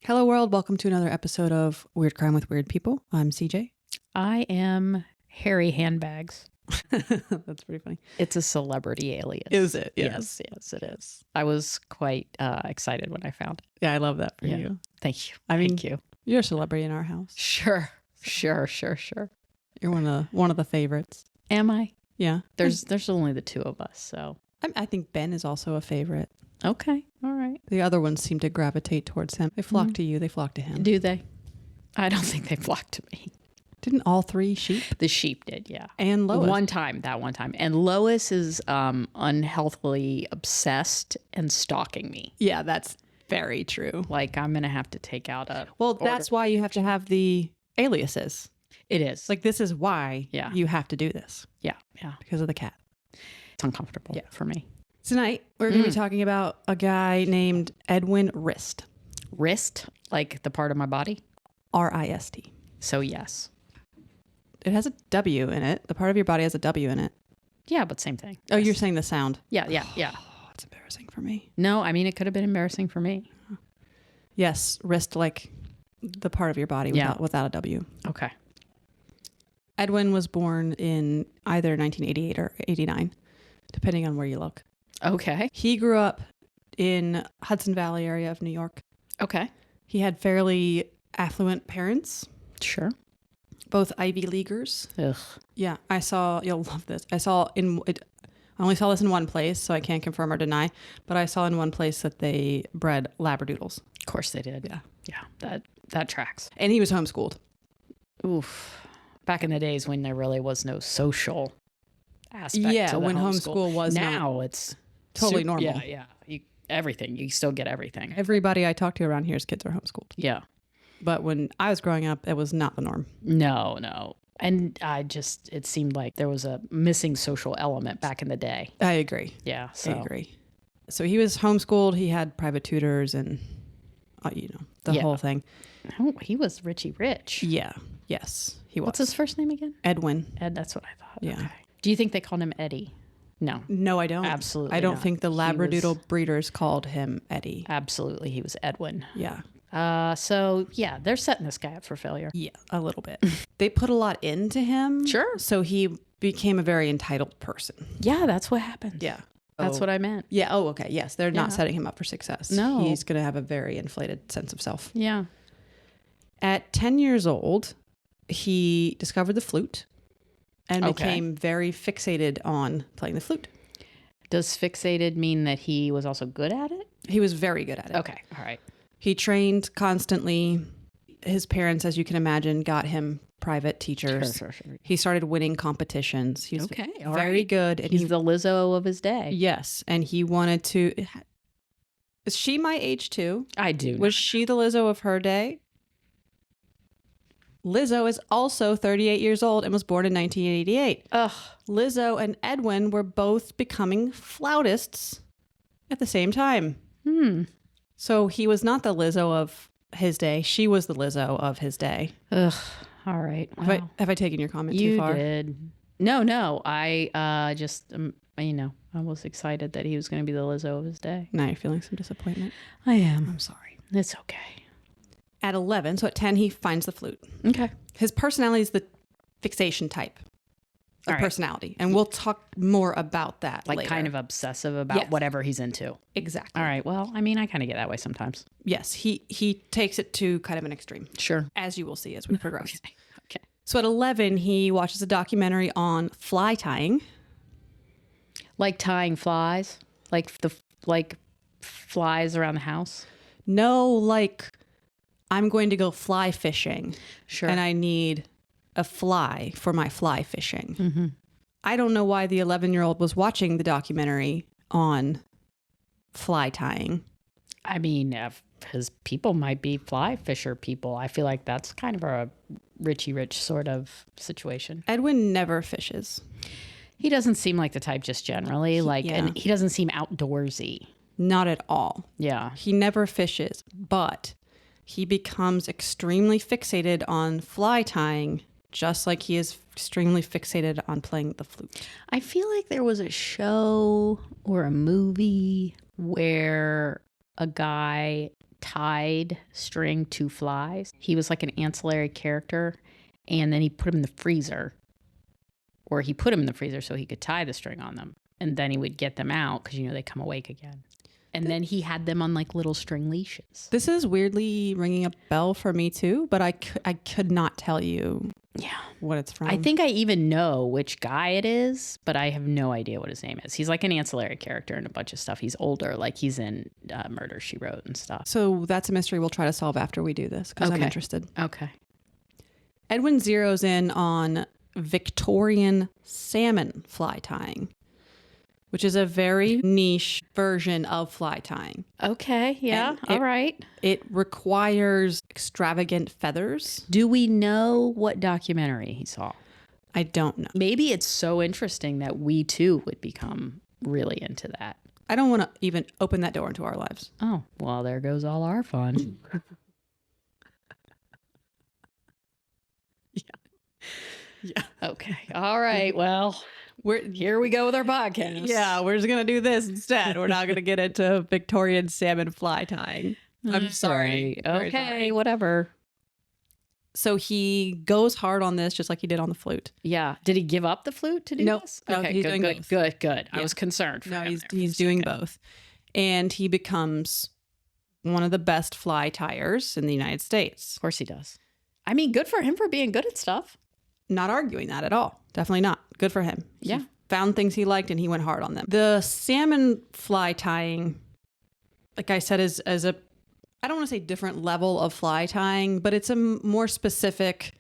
Hello, world. Welcome to another episode of Weird Crime with Weird People. I'm CJ. I am Harry Handbags. That's pretty funny. It's a celebrity alias. Is it? Yes, it is. I was quite excited when I found it. Yeah, I love that for you. Thank you. Thank you. You're a celebrity in our house. Sure. You're one of the favorites. Am I? Yeah. There's only the two of us, so. I think Ben is also a favorite. Okay. All right. The other ones seem to gravitate towards him. They flock to you. They flock to him. Do they? I don't think they flock to me. Didn't all three sheep? The sheep did, yeah. And Lois. That one time. And Lois is unhealthily obsessed and stalking me. Yeah, that's very true. Like, I'm going to have to take out a... Well, that's why you have to have the aliases. It is. Like, this is why you have to do this. Yeah. Because of the cat. It's uncomfortable for me. Tonight, we're going to be talking about a guy named Edwin Rist. Wrist? Like the part of my body? R-I-S-T. So, yes. It has a W in it. The part of your body has a W in it. Yeah, but same thing. Oh, you're saying the sound. Yeah. Oh, it's embarrassing for me. No, I mean, it could have been embarrassing for me. Yes, wrist, like the part of your body without a W. Okay. Edwin was born in either 1988 or 89, depending on where you look. Okay. He grew up in Hudson Valley area of New York. Okay. He had fairly affluent parents. Sure. Both Ivy Leaguers. Ugh. Yeah, you'll love this. I only saw this in one place, so I can't confirm or deny, but I saw in one place that they bred Labradoodles. Of course they did. Yeah, that tracks. And he was homeschooled. Oof. Back in the days when there really was no social aspect to the when homeschool was now it's totally normal. Yeah. Everything. You still get everything. Everybody I talk to around here's kids are homeschooled. Yeah. But when I was growing up, it was not the norm. No. And it seemed like there was a missing social element back in the day. I agree. Yeah. I agree. So he was homeschooled. He had private tutors and, the whole thing. Oh, he was Richie Rich. Yeah. Yes, he was. What's his first name again? Edwin. Ed, that's what I thought. Yeah. Okay. Do you think they called him Eddie? No. No, I don't. Absolutely I don't not. think the Labradoodle breeders called him Eddie. Absolutely. He was Edwin. Yeah. So, they're setting this guy up for failure. Yeah, a little bit. They put a lot into him. Sure. So he became a very entitled person. Yeah, that's what happened. Yeah. That's what I meant. Yeah. Oh, okay. Yes. They're not setting him up for success. No. He's going to have a very inflated sense of self. Yeah. At 10 years old, he discovered the flute and became very fixated on playing the flute. Does fixated mean that he was also good at it? He was very good at it. Okay. All right. He trained constantly. His parents, as you can imagine, got him private teachers. Sure. He started winning competitions. He was very good. And He's the Lizzo of his day. Yes. And he wanted to... Is she my age too? I do. Was she the Lizzo of her day? Lizzo is also 38 years old and was born in 1988. Ugh. Lizzo and Edwin were both becoming flautists at the same time. So he was not the Lizzo of his day. She was the Lizzo of his day. Ugh. All right. Wow. Have I taken your comment too far? You did. No. I just, I was excited that he was going to be the Lizzo of his day. Now you're feeling some disappointment. I am. I'm sorry. It's okay. At 11, so at 10, he finds the flute. Okay. His personality is the fixation type of personality. And we'll talk more about that later. Kind of obsessive about whatever he's into. Exactly. All right. Well, I mean, I kind of get that way sometimes. Yes. He takes it to kind of an extreme. Sure. As you will see as we progress. Okay. So at 11, he watches a documentary on fly tying. Like tying flies? Like flies around the house? No, like I'm going to go fly fishing. Sure. And I need a fly for my fly fishing. Mm-hmm. I don't know why the 11-year-old was watching the documentary on fly tying. I mean, his people might be fly fisher people. I feel like that's kind of a Richie Rich sort of situation. Edwin never fishes. He doesn't seem like the type just generally. And he doesn't seem outdoorsy. Not at all. Yeah. He never fishes, but he becomes extremely fixated on fly tying, just like he is extremely fixated on playing the flute. I feel like there was a show or a movie where a guy tied string to flies. He was like an ancillary character, and then he put him in the freezer, or he put him in the freezer so he could tie the string on them, and then he would get them out because, you know, they come awake again. And then he had them on like little string leashes. This is weirdly ringing a bell for me too, but I could not tell you what it's from. I think I even know which guy it is, but I have no idea what his name is. He's like an ancillary character in a bunch of stuff. He's older, like he's in Murder, She Wrote and stuff. So that's a mystery we'll try to solve after we do this because I'm interested. Okay. Edwin zeroes in on Victorian salmon fly tying, which is a very niche version of fly tying. Okay, yeah, all right. It requires extravagant feathers. Do we know what documentary he saw? I don't know. Maybe it's so interesting that we too would become really into that. I don't want to even open that door into our lives. Oh, well, there goes all our fun. Yeah. Okay. All right. Well, here we go with our podcast. Yeah, we're just going to do this instead. We're not going to get into Victorian salmon fly tying. I'm sorry. Okay, sorry. whatever. So he goes hard on this just like he did on the flute. Yeah. Did he give up the flute to do this? No, Okay, he's good, doing good, both. good, good. Yeah. I was concerned for him there He's for a doing second. both. And he becomes one of the best fly tyers in the United States. Of course he does. I mean, good for him for being good at stuff. Not arguing that at all. Definitely not. Good for him. Yeah. He found things he liked and he went hard on them. The salmon fly tying, like I said, is a, I don't want to say different level of fly tying, but it's a more specific,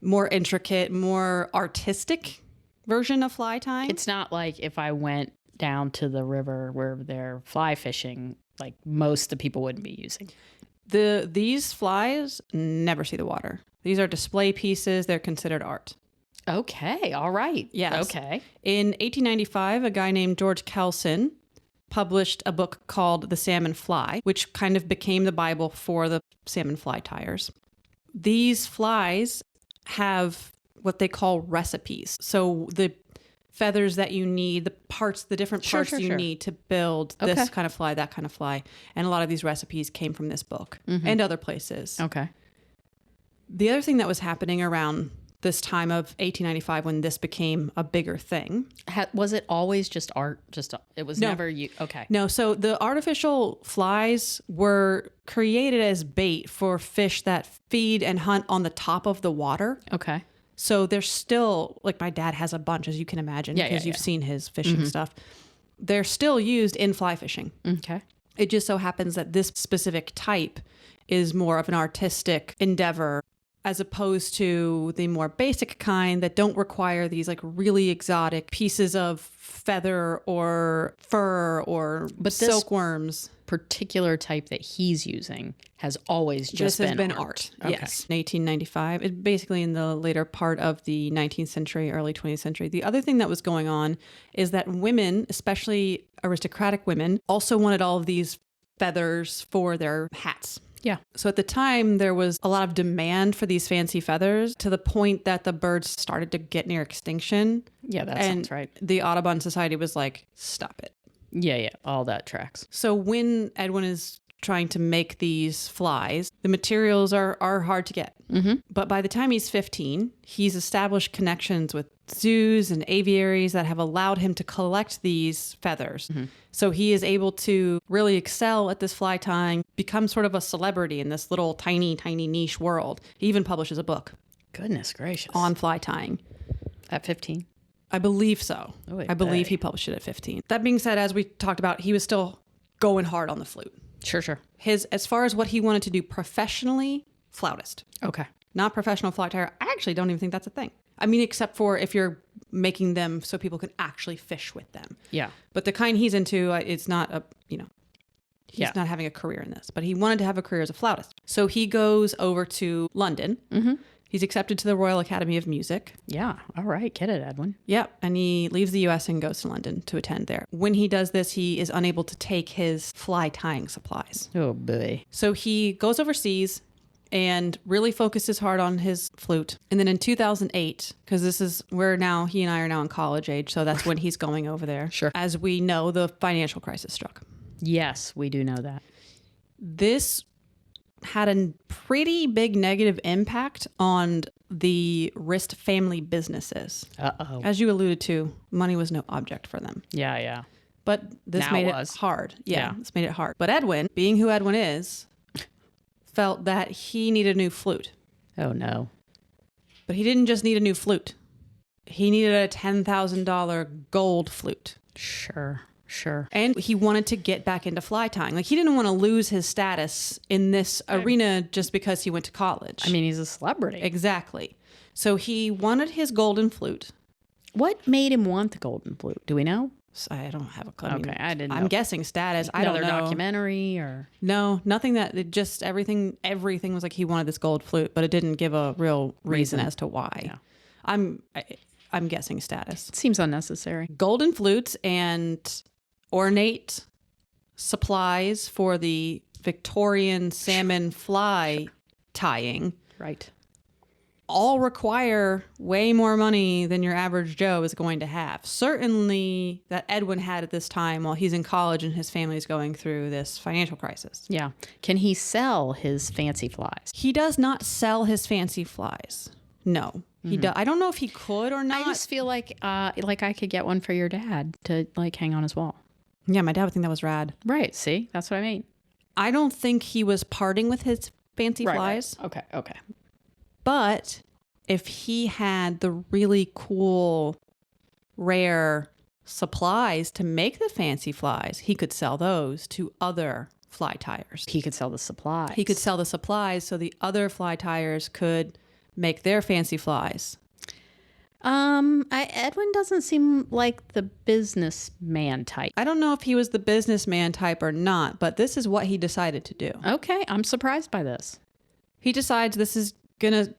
more intricate, more artistic version of fly tying. It's not like if I went down to the river where they're fly fishing, like most of the people wouldn't be using. These flies never see the water. These are display pieces. They're considered art. Okay. All right. Yes. Okay. In 1895, a guy named George Kelson published a book called The Salmon Fly, which kind of became the Bible for the salmon fly tyers. These flies have what they call recipes. So the feathers that you need, the different parts you need to build this kind of fly, that kind of fly. And a lot of these recipes came from this book and other places. Okay. The other thing that was happening around this time of 1895 when this became a bigger thing. Was it always just art? It was never you. Okay. No, so the artificial flies were created as bait for fish that feed and hunt on the top of the water. Okay. So they're still, like my dad has a bunch, as you can imagine, because you've seen his fishing stuff. They're still used in fly fishing. Okay. It just so happens that this specific type is more of an artistic endeavor as opposed to the more basic kind that don't require these like really exotic pieces of feather or fur or silkworms. Particular type that he's using has always just been art. Okay. Yes. In 1895, it basically in the later part of the 19th century, early 20th century. The other thing that was going on is that women, especially aristocratic women, also wanted all of these feathers for their hats. Yeah. So at the time, there was a lot of demand for these fancy feathers to the point that the birds started to get near extinction. Yeah, that sounds right. The Audubon Society was like, stop it. Yeah, all that tracks. So when Edwin is trying to make these flies, the materials are hard to get. Mm-hmm. But by the time he's 15, he's established connections with zoos and aviaries that have allowed him to collect these feathers. Mm-hmm. So he is able to really excel at this fly tying, become sort of a celebrity in this little tiny, tiny niche world. He even publishes a book. Goodness gracious. On fly tying. At 15? I believe so. I believe he published it at 15. That being said, as we talked about, he was still going hard on the flute. Sure. As far as what he wanted to do professionally, flautist. Okay. Not professional fly tyer. I actually don't even think that's a thing. I mean, except for if you're making them so people can actually fish with them. Yeah. But the kind he's into, it's not he's not having a career in this, but he wanted to have a career as a flautist. So he goes over to London. Mm-hmm. He's accepted to the Royal Academy of Music. Yeah. All right. Get it, Edwin. Yep. And he leaves the U.S. and goes to London to attend there. When he does this, he is unable to take his fly tying supplies. Oh, boy. So he goes overseas and really focuses hard on his flute. And then in 2008, because he and I are now in college age, so that's when he's going over there. Sure. As we know, the financial crisis struck. Yes, we do know that. This had a pretty big negative impact on the Rist family businesses. Uh-oh. As you alluded to, money was no object for them. Yeah. But this Now made it it was. hard. Yeah, Yeah. this made it hard. But Edwin, being who Edwin is, felt that he needed a new flute. Oh, no. But he didn't just need a new flute. He needed a $10,000 gold flute. Sure. And he wanted to get back into fly tying. Like, he didn't want to lose his status in this arena just because he went to college. I mean, he's a celebrity. Exactly. So he wanted his golden flute. What made him want the golden flute? Do we know? I don't have a clue. Okay, I didn't know. I'm guessing status. I don't Another know. documentary or... No, nothing that it just everything was like he wanted this gold flute, but it didn't give a real reason as to why. Yeah. I'm guessing status. It seems unnecessary. Golden flutes and ornate supplies for the Victorian salmon fly tying Right. all require way more money than your average Joe is going to have. Certainly that Edwin had at this time while he's in college and his family's going through this financial crisis. Yeah. Can he sell his fancy flies? He does not sell his fancy flies. No. He does. I don't know if he could or not. I just feel like I could get one for your dad to like hang on his wall. Yeah, my dad would think that was rad. Right. See, that's what I mean. I don't think he was parting with his fancy flies. Right. Okay. But if he had the really cool, rare supplies to make the fancy flies, he could sell those to other fly tyers. He could sell the supplies. He could sell the supplies so the other fly tyers could make their fancy flies. Edwin doesn't seem like the businessman type. I don't know if he was the businessman type or not, but this is what he decided to do. Okay, I'm surprised by this. He decides this is going to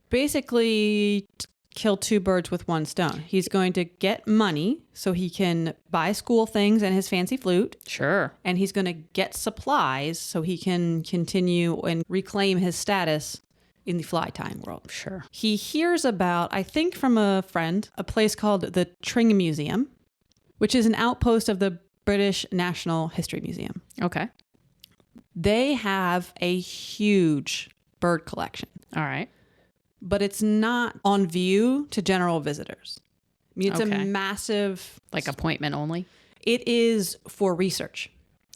basically kill two birds with one stone. He's going to get money so he can buy school things and his fancy flute. Sure. And he's going to get supplies so he can continue and reclaim his status in the fly tying world. Sure. He hears about, I think from a friend, a place called the Tring Museum, which is an outpost of the British National History Museum. Okay. They have a huge bird collection. All right. But it's not on view to general visitors. I mean, it's Okay. a massive... Like appointment only? It is for research.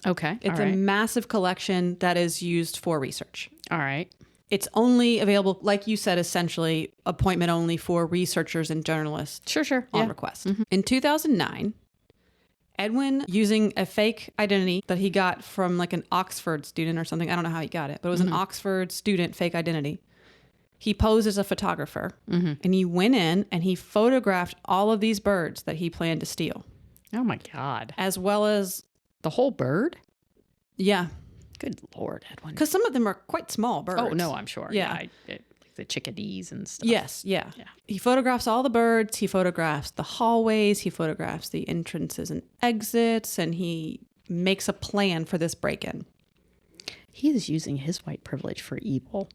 Okay. It's all a right. massive collection that is used for research. All right. It's only available, like you said, essentially appointment only for researchers and journalists Sure. on Yeah. request. In 2009, Edwin, using a fake identity that he got from like an Oxford student or something, I don't know how he got it, but it was an Oxford student fake identity. He posed as a photographer and he went in and he photographed all of these birds that he planned to steal, Oh my God. as well as, The whole bird? yeah, Good Lord, Edwin. because some of them are quite small birds. Oh, no, I'm sure. Yeah. Like the chickadees and stuff. Yes, yeah. Yeah. He photographs all the birds. He photographs the hallways. He photographs the entrances and exits, and he makes a plan for this break-in. He is using his white privilege for evil.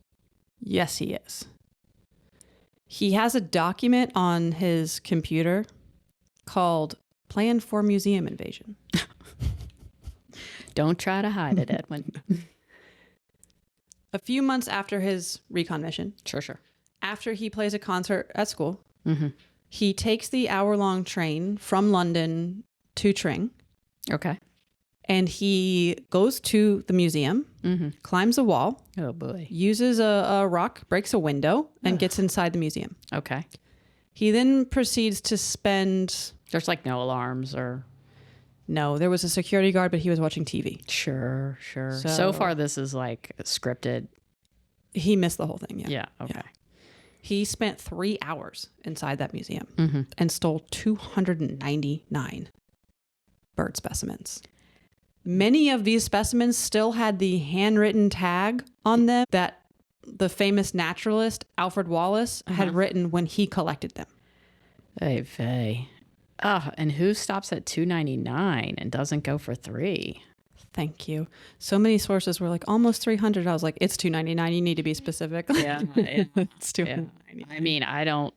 Yes, he is. He has a document on his computer called Plan for Museum Invasion. Don't try to hide it, Edwin. A few months after his recon mission, Sure. after he plays a concert at school, Mm-hmm. he takes the hour-long train from London to Tring, Okay. and he goes to the museum, climbs a wall, Oh, boy. uses a rock, breaks a window, and gets inside the museum. Okay. He then proceeds to spend... There's like no alarms or... No, there was a security guard, but he was watching TV. Sure. So- So far, this is like scripted. He missed the whole thing, yeah. Yeah. Okay. He spent 3 hours inside that museum and stole 299 bird specimens. Many of these specimens still had the handwritten tag on them that the famous naturalist Alfred Wallace had written when he collected them. Hey, vey. And who stops at $2.99 and doesn't go for $3? Thank you. So many sources were like almost 300. I was like, it's $2.99. You need to be specific. Yeah. It's $2.99. I mean, I don't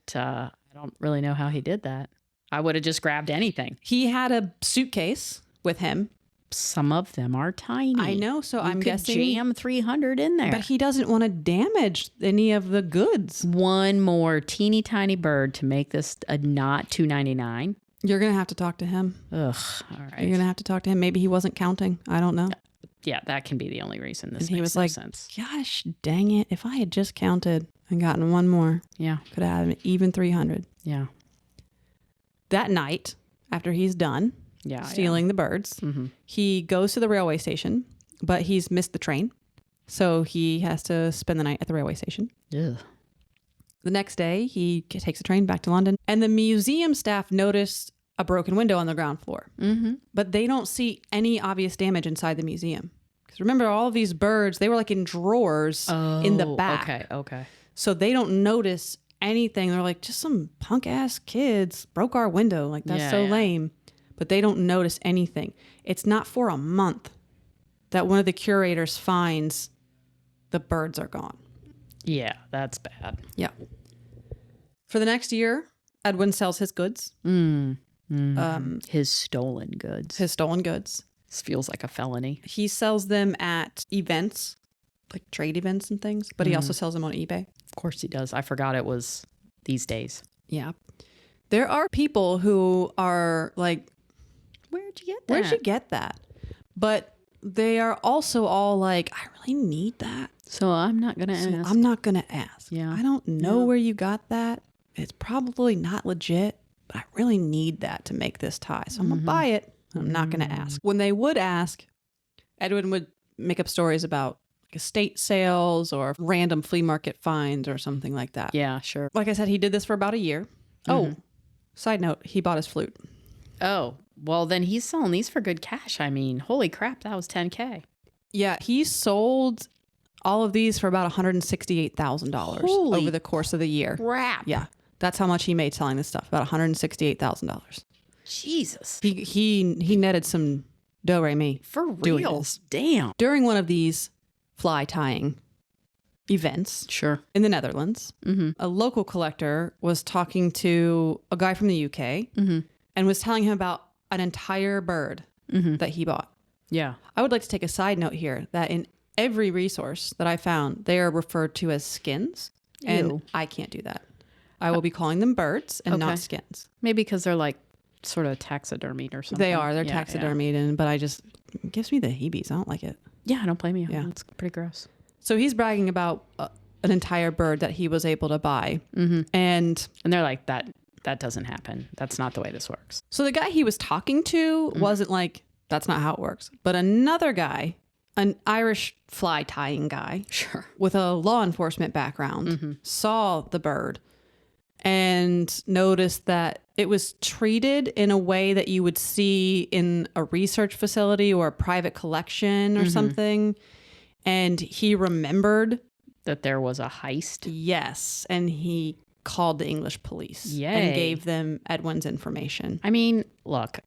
really know how he did that. I would have just grabbed anything. He had a suitcase with him some of them are tiny. I know, so I'm could guessing jam 300 in there. But he doesn't want to damage any of the goods. One more teeny tiny bird to make this a not $2.99. You're going to have to talk to him. Ugh, all right. You're going to have to talk to him. Maybe he wasn't counting. I don't know. Yeah, that can be the only reason this And he makes was no like, sense. gosh, dang it. If I had just counted and gotten one more, Yeah, could have had an even 300. yeah. That night, after he's done stealing the birds, he goes to the railway station, but he's missed the train. So he has to spend the night at the railway station. Ugh. The next day, he takes a train back to London, and the museum staff noticed a broken window on the ground floor. But they don't see any obvious damage inside the museum. Because remember, all of these birds, they were like in drawers in the back. Okay. So they don't notice anything. They're like, just some punk ass kids broke our window. Like, that's so lame. But they don't notice anything. It's not for a month that one of the curators finds the birds are gone. Yeah, that's bad. Yeah. For the next year, Edwin sells his goods. His stolen goods. His stolen goods. This feels like a felony. He sells them at events, like trade events and things, but he also sells them on eBay. Of course he does. I forgot it was these days. Yeah. There are people who are like, Where'd you get that? where'd you get that? But they are also all like, I really need that. So I'm not going to ask. I'm not going to ask. Yeah. I don't know where you got that. It's probably not legit, but I really need that to make this tie. So I'm going to buy it. I'm not going to ask. When they would ask, Edwin would make up stories about like estate sales or random flea market finds or something like that. Yeah, sure. Like I said, he did this for about a year. Oh, side note, he bought his flute. Oh, well, then he's selling these for good cash. I mean, holy crap, that was $10K. Yeah, he sold all of these for about $168,000 over the course of the year. Crap. Yeah, that's how much he made selling this stuff, about $168,000. Jesus. He netted some do-re-mi. For doing real? this. Damn. During one of these fly tying events Sure. in the Netherlands, a local collector was talking to a guy from the UK and was telling him about an entire bird that he bought. Yeah. I would like to take a side note here that in every resource that I found, they are referred to as skins, and Ew. I can't do that. I will be calling them birds and not skins. Maybe because they're like sort of taxidermied or something. They are. They're Yeah, taxidermied, but it gives me the heebies. I don't like it. Yeah, I don't blame you. Yeah. It's pretty gross. So he's bragging about an entire bird that he was able to buy. And And they're like, that doesn't happen. That's not the way this works. so the guy he was talking to wasn't like, that's not how it works. But another guy, an Irish fly tying guy Sure. with a law enforcement background, saw the bird and noticed that it was treated in a way that you would see in a research facility or a private collection or something. And he remembered That there was a heist. yes, and he called the English police Yay. and gave them Edwin's information. I mean, look,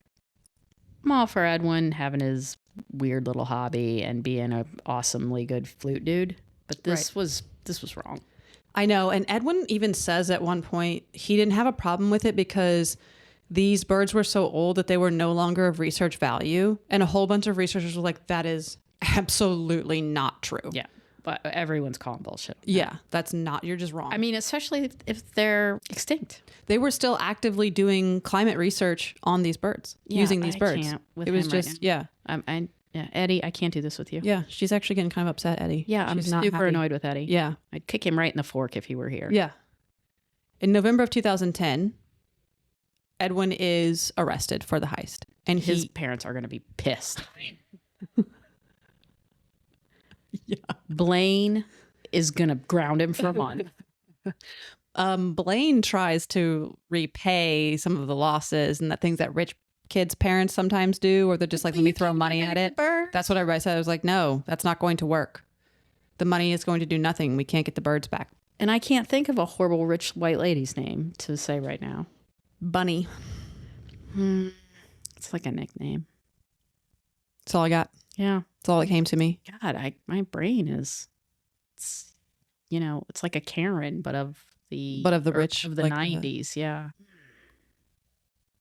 I'm all for Edwin having his weird little hobby and being an awesomely good flute dude, but this was wrong. I know, and Edwin even says at one point he didn't have a problem with it because these birds were so old that they were no longer of research value, and a whole bunch of researchers were like, that is absolutely not true. Yeah, but everyone's calling bullshit. Yeah, that's not, you're just wrong. I mean, especially if they're extinct. They were still actively doing climate research on these birds, using these I birds. can't with It was him right just, now. Yeah, Eddie, I can't do this with you. yeah, she's actually getting kind of upset, Eddie. Yeah, I'm She's not super happy. annoyed with Eddie. Yeah. I'd kick him right in the fork if he were here. Yeah. In November of 2010, Edwin is arrested for the heist. And His parents are going to be pissed. Yeah. Blaine is going to ground him for a month. Blaine tries to repay some of the losses and the things that rich kids' parents sometimes do, or they're just like, let me throw money at it. That's what everybody said. I was like, no, that's not going to work. The money is going to do nothing. We can't get the birds back. And I can't think of a horrible rich white lady's name to say right now. Bunny. It's like a nickname. That's all I got. Yeah. That's all that came to me. God, my brain is, it's like a Karen, but of the rich, of the like 90s. Yeah.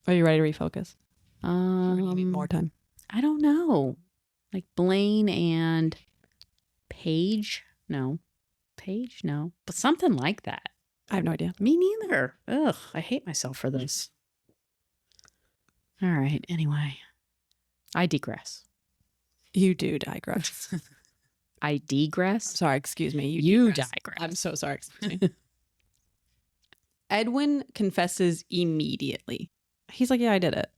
Are you ready to refocus? Or do you need Um, more time? I don't know. Like Blaine and Page? No. Page? No. But something like that. I have no idea. Me neither. Ugh, I hate myself for this. All right. Anyway, I digress. You do digress. I digress? Sorry, excuse me. You digress. digress. I'm so sorry. Excuse me. Edwin confesses immediately. He's like, yeah, I did it.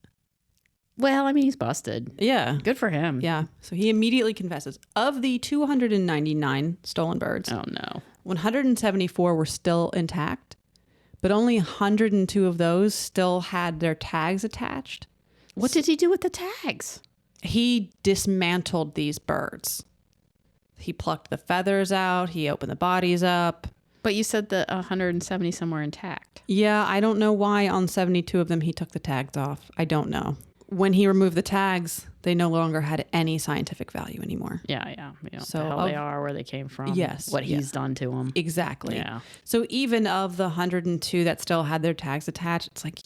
Well, I mean, he's busted. Yeah. Good for him. Yeah. So he immediately confesses. Of the 299 stolen birds, Oh, no. 174 were still intact, but only 102 of those still had their tags attached. What did he do with the tags? He dismantled these birds. He plucked the feathers out. He opened the bodies up. But you said that 170 some were intact. Yeah, I don't know why on 72 of them he took the tags off. I don't know. When he removed the tags, they no longer had any scientific value anymore. Yeah. You know So what the hell they are, where they came from. Yes, What yeah. he's done to them. Exactly. Yeah. So even of the 102 that still had their tags attached, it's like,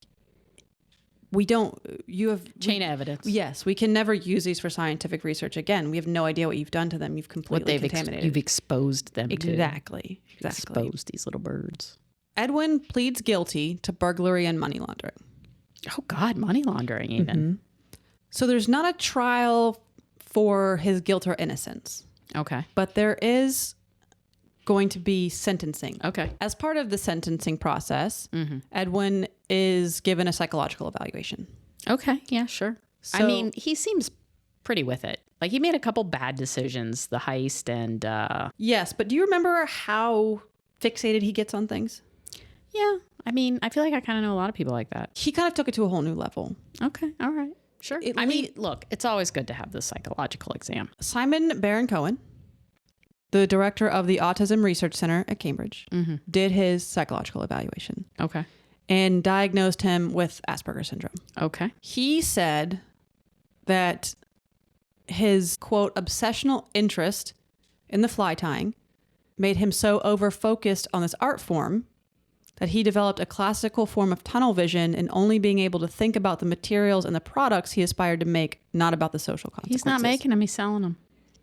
you have... Chain of evidence. Yes, we can never use these for scientific research again. We have no idea what you've done to them. You've completely contaminated. You've exposed them to. Exactly. Exposed these little birds. Edwin pleads guilty to burglary and money laundering. Oh, God. Money laundering even. Mm-hmm. So there's not a trial for his guilt or innocence, Okay. but there is going to be sentencing. Okay. As part of the sentencing process, Mm-hmm. Edwin is given a psychological evaluation. Okay. Yeah, sure. I So- mean, he seems pretty with it. Like, he made a couple bad decisions, the heist and, Yes, but do you remember how fixated he gets on things? yeah. I mean, I feel like I kind of know a lot of people like that. He kind of took it to a whole new level. Okay. All right. Sure. It I mean, look, it's always good to have the psychological exam. Simon Baron Cohen, the director of the Autism Research Center at Cambridge, Mm-hmm. did his psychological evaluation Okay. and diagnosed him with Asperger's syndrome. Okay. He said that his, quote, obsessional interest in the fly tying made him so over-focused on this art form that he developed a classical form of tunnel vision and only being able to think about the materials and the products he aspired to make, not about the social consequences. He's not making them. He's selling them.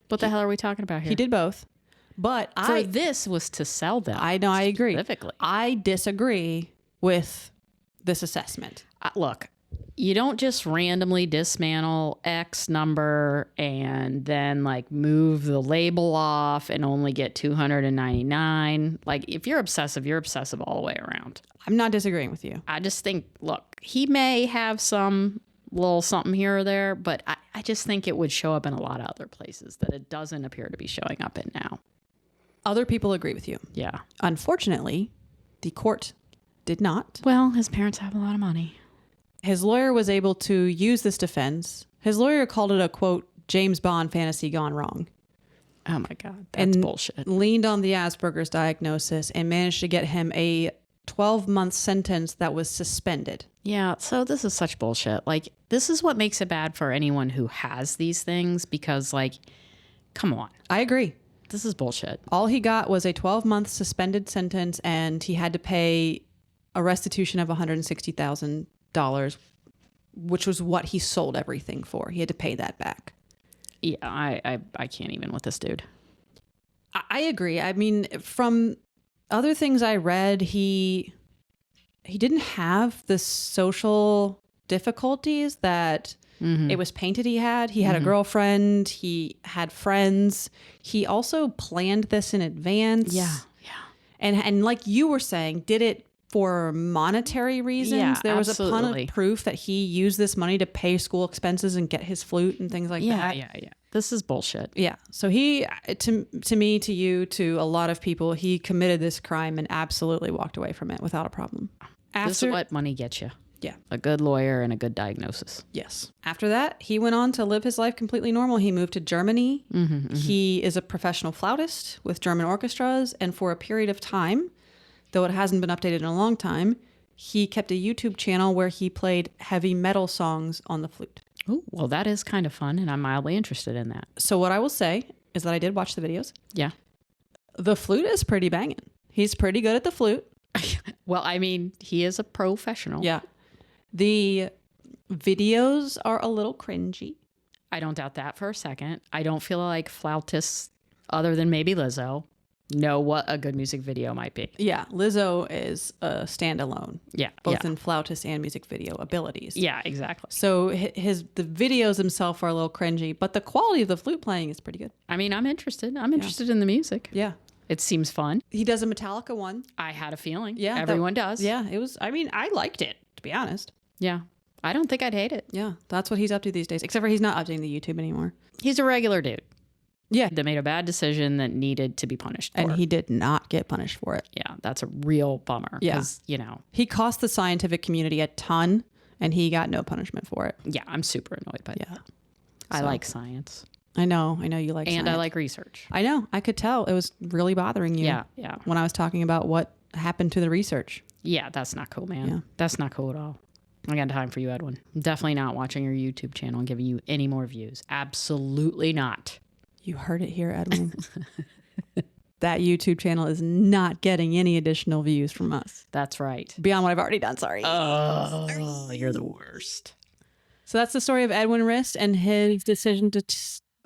What the hell are we talking about here? He did both. But For this was to sell them. I know, I agree. Specifically. I disagree with this assessment. Look, you don't just randomly dismantle X number and then like move the label off and only get 299. Like, if you're obsessive all the way around. I'm not disagreeing with you. I just think, look, he may have some little something here or there, but I just think it would show up in a lot of other places that it doesn't appear to be showing up in now. Other people agree with you. Yeah. Unfortunately, the court did not. Well, his parents have a lot of money. His lawyer was able to use this defense. His lawyer called it a, quote, James Bond fantasy gone wrong. Oh my God. That's bullshit. Leaned on the Asperger's diagnosis and managed to get him a 12-month sentence that was suspended. Yeah, so this is such bullshit. Like, this is what makes it bad for anyone who has these things because, like, come on. I agree. This is bullshit. All he got was a 12-month suspended sentence, and he had to pay a restitution of $160,000, which was what he sold everything for. He had to pay that back. Yeah, I can't even with this dude. I agree. I mean, from other things I read, he didn't have the social difficulties that it was painted he had. He had a girlfriend. He had friends. He also planned this in advance. Yeah. And like you were saying, did it for monetary reasons. Yeah, there was a ton absolutely. of proof that he used this money to pay school expenses and get his flute and things like that. Yeah. This is bullshit. Yeah. So he, to me, to you, to a lot of people, he committed this crime and absolutely walked away from it without a problem. This is what money gets you. Yeah. A good lawyer and a good diagnosis. Yes. After that, he went on to live his life completely normal. He moved to Germany. He is a professional flautist with German orchestras. And for a period of time, though it hasn't been updated in a long time, he kept a YouTube channel where he played heavy metal songs on the flute. Oh, well, that is kind of fun, and I'm mildly interested in that. So what I will say is that I did watch the videos. Yeah. The flute is pretty banging. He's pretty good at the flute. Well, I mean, he is a professional. Yeah. The videos are a little cringy. I don't doubt that for a second. I don't feel like flautists, other than maybe Lizzo, know what a good music video might be. Yeah, Lizzo is a standalone. Yeah. Both in flautist and music video abilities. Yeah, exactly. So the videos themselves are a little cringy, but the quality of the flute playing is pretty good. I mean, I'm interested. I'm interested in the music. Yeah. It seems fun. He does a Metallica one. I had a feeling. Yeah. Everyone does. Yeah, it was, I mean, I liked it, to be honest. Yeah. I don't think I'd hate it. Yeah, that's what he's up to these days, except for he's not updating the YouTube anymore. He's a regular dude. Yeah. That made a bad decision that needed to be punished for. And he did not get punished for it. Yeah, that's a real bummer. Yeah. Because, you know. He cost the scientific community a ton, and he got no punishment for it. Yeah, I'm super annoyed by that. I So- like science. I know you like And science. I like research. I know. I could tell it was really bothering you. Yeah, yeah. When I was talking about what happened to the research. Yeah, that's not cool, man. Yeah. That's not cool at all. I got time for you, Edwin. I'm definitely not watching your YouTube channel and giving you any more views. Absolutely not. You heard it here, Edwin. That YouTube channel is not getting any additional views from us. That's right. Beyond what I've already done, sorry. Oh, you're the worst. So that's the story of Edwin Rist and his decision to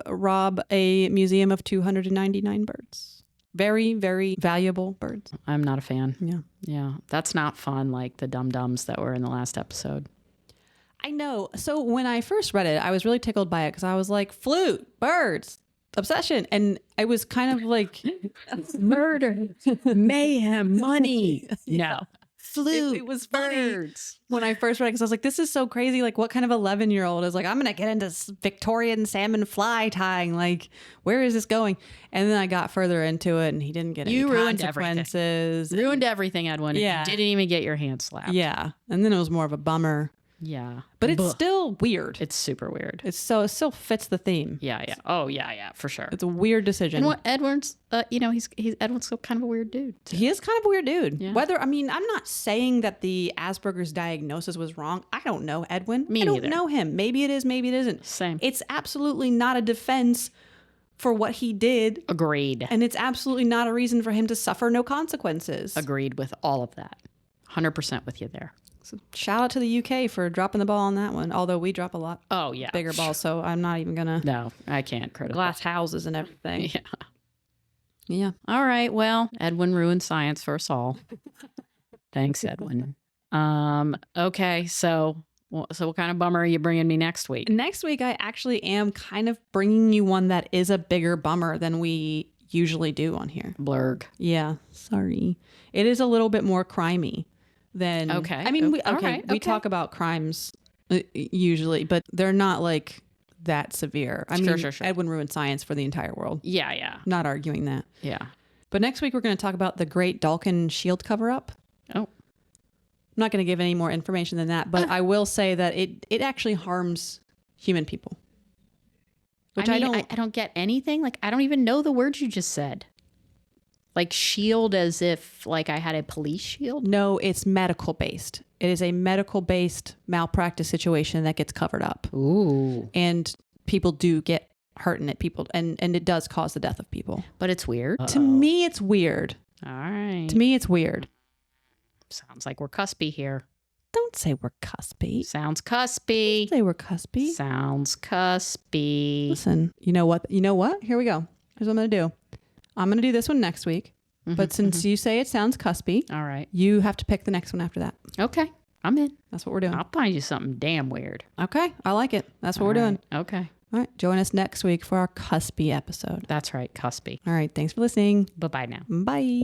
rob a museum of 299 birds. Very, very valuable birds. I'm not a fan. Yeah. Yeah, that's not fun like the dum-dums that were in the last episode. I know. So when I first read it, I was really tickled by it because I was like, flute, birds, obsession. And I was kind of like, Murder, mayhem, money. No. Flute, it was funny. birds. When I first read it, because I was like, this is so crazy. Like, what kind of 11-year-old is like, I'm going to get into Victorian salmon fly tying. Like, where is this going? And then I got further into it, and he didn't get any You ruined everything. consequences. Ruined everything, Edwin. Yeah. You didn't even get your hand slapped. Yeah. And then it was more of a bummer. Yeah. But it's Buh. still weird. It's super weird. It still fits the theme. Yeah, yeah. Oh, yeah, yeah, for sure. It's a weird decision. And what Edward's, he's Edward's still kind of a weird dude. He is kind of a weird dude. Yeah. I'm not saying that the Asperger's diagnosis was wrong. I don't know Edwin. Me I don't neither. know him. Maybe it is, maybe it isn't. Same. It's absolutely not a defense for what he did. Agreed. And it's absolutely not a reason for him to suffer no consequences. Agreed with all of that. 100% with you there. So shout out to the UK for dropping the ball on that one. Although we drop a lot Oh, yeah. bigger balls, so I'm not even gonna No, I can't criticize. glass houses and everything. Yeah. Yeah. All right. Well, Edwin ruined science for us all. Thanks, Edwin. Okay. So what kind of bummer are you bringing me next week? Next week, I actually am kind of bringing you one that is a bigger bummer than we usually do on here. Blurg. Yeah, sorry. It is a little bit more crimey than. Okay. I mean, we All right. we Okay. talk about crimes usually, but they're not like that severe. I Sure, mean, sure, sure. Edwin ruined science for the entire world. Yeah, yeah, Not arguing that. yeah. But next week, we're going to talk about the Great Dalkin Shield cover up. Oh, I'm not going to give any more information than that, but I will say that it actually harms human people. Which I don't get anything. Like, I don't even know the words you just said. Like shield, as if like I had a police shield. No, it's medical based. It is a medical based malpractice situation that gets covered up. Ooh, And people do get hurt in it. And it does cause the death of people. but it's weird. To me, it's weird. All right. To me, it's weird. Sounds like we're cuspy here. Don't say we're cuspy. Sounds cuspy. Say we're cuspy. Sounds cuspy. Listen, you know what? Here we go. Here's what I'm going to do. I'm going to do this one next week. But since you say it sounds cuspy, All right. you have to pick the next one after that. Okay. I'm in. That's what we're doing. I'll find you something damn weird. Okay. I like it. That's what we're doing. Okay. All right. Join us next week for our cuspy episode. That's right. Cuspy. All right. Thanks for listening. Bye-bye now. Bye.